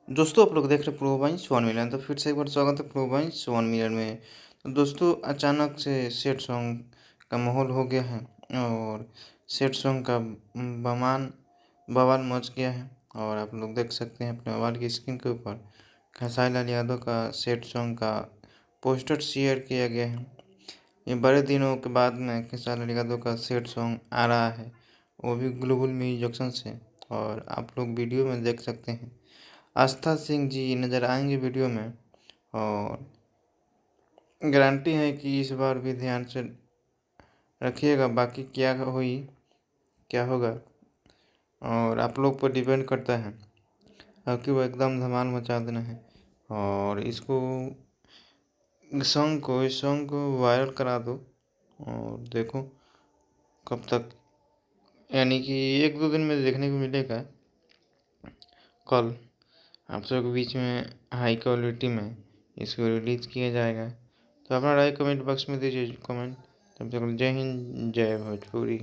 दोस्तों आप लोग देख रहे हैं प्रो बाइंस वन मिलियन। तो फिर से एक बार स्वागत है प्रो बाइंस वन मिलियन में। तो दोस्तों अचानक से सेट सॉन्ग का माहौल हो गया है और सेट सॉन्ग का बमान बवाल मच गया है। और आप लोग देख सकते हैं अपने मोबाइल की स्क्रीन के ऊपर खेसारी लाल यादव का सेट सॉन्ग का पोस्टर शेयर किया गया है। ये बड़े दिनों के बाद में खेसारी लाल यादव का सेट सॉन्ग आ रहा है, वो भी ग्लोबल म्यूजिक से। और आप लोग वीडियो में देख सकते हैं आस्था सिंह जी नज़र आएंगे वीडियो में। और गारंटी है कि इस बार भी ध्यान से रखिएगा, बाकी क्या होगा और आप लोग पर डिपेंड करता है, क्योंकि वो एकदम धमाल मचा देना है। और इस सॉन्ग को वायरल करा दो और देखो कब तक, यानी कि 1-2 दिन में देखने को मिलेगा। कल आप सबके बीच में हाई क्वालिटी में इसको रिलीज़ किया जाएगा। तो अपना राय कमेंट बॉक्स में दीजिए कमेंट। तब तक जय हिंद जय भोजपुरी।